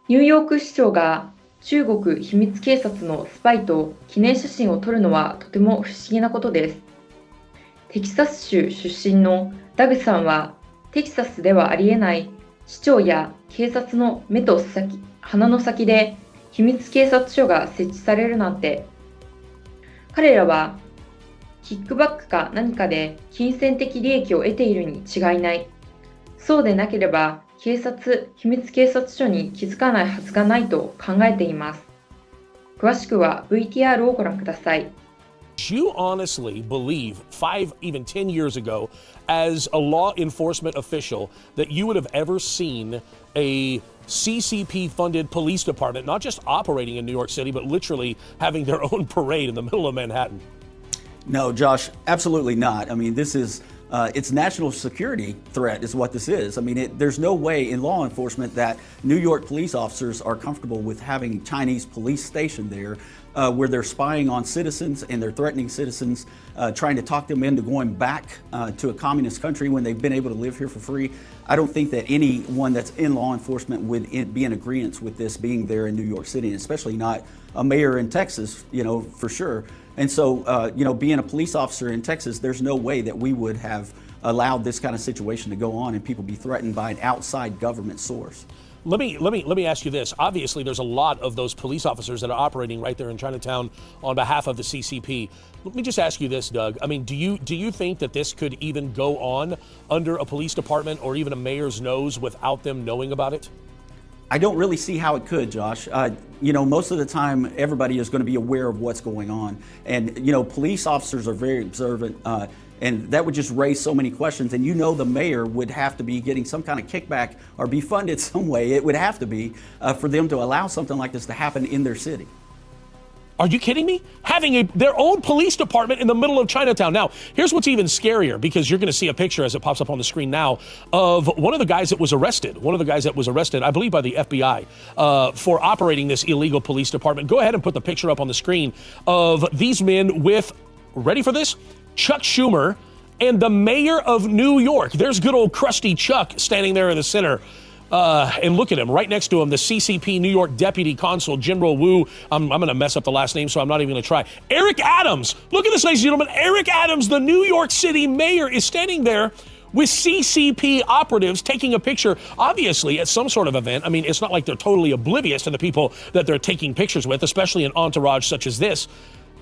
ニューヨーク市長が中国秘密警察のスパイと記念写真を撮るのはとても不思議なことです。テキサス州出身のダグさんは、テキサスではありえない市長や警察の目と鼻の先で秘密警察署が設置されるなんて、彼らはキックバックか何かで金銭的利益を得ているに違いない、そうでなければ秘密警察署に気づかないはずがないと考えています。詳しくは VTR をご覧ください。You honestly believe 5, even 10 years ago, as a law enforcement official, that you would have ever seen a CCP-funded police department, not just operating in New York City, but literally having their own parade in the middle of Manhattan? No, Josh, absolutely not. I mean, this is it's national security threat is what this is. I mean, there's no way in law enforcement that New York police officers are comfortable with having Chinese police stationed there where they're spying on citizens and they're threatening citizens, trying to talk them into going back to a communist country when they've been able to live here for free. I don't think that anyone that's in law enforcement would be in agreement with this being there in New York City, and especially not a mayor in Texas, for sure. And so, being a police officer in Texas, there's no way that we would have allowed this kind of situation to go on and people be threatened by an outside government source. Let me ask you this. Obviously, there's a lot of those police officers that are operating right there in Chinatown on behalf of the CCP. Let me just ask you this, Doug. I mean, do you think that this could even go on under a police department or even a mayor's nose without them knowing about it? I don't really see how it could, Josh. Most of the time, everybody is going to be aware of what's going on. And, police officers are very observant, and that would just raise so many questions. And the mayor would have to be getting some kind of kickback or be funded some way. It would have to be for them to allow something like this to happen in their city. Are you kidding me? Having their own police department in the middle of Chinatown. Now, here's what's even scarier, because you're going to see a picture as it pops up on the screen now of one of the guys that was arrested. I believe, by the FBI for operating this illegal police department. Go ahead and put the picture up on the screen of these men with, ready for this? Chuck Schumer and the mayor of New York. There's good old crusty Chuck standing there in the center. And look at him, right next to him, the CCP New York Deputy Consul General Wu. I'm going to mess up the last name, so I'm not even going to try. Eric Adams. Look at this, ladies and gentlemen. Eric Adams, the New York City mayor, is standing there with CCP operatives taking a picture, obviously at some sort of event. I mean, it's not like they're totally oblivious to the people that they're taking pictures with, especially an entourage such as this.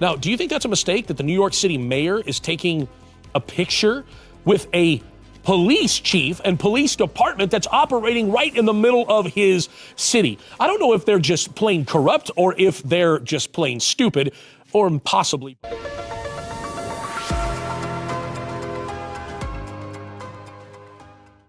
Now, do you think that's a mistake that the New York City mayor is taking a picture with a police chief and police department that's operating right in the middle of his city? I don't know if they're just plain corrupt or if they're just plain stupid or possibly.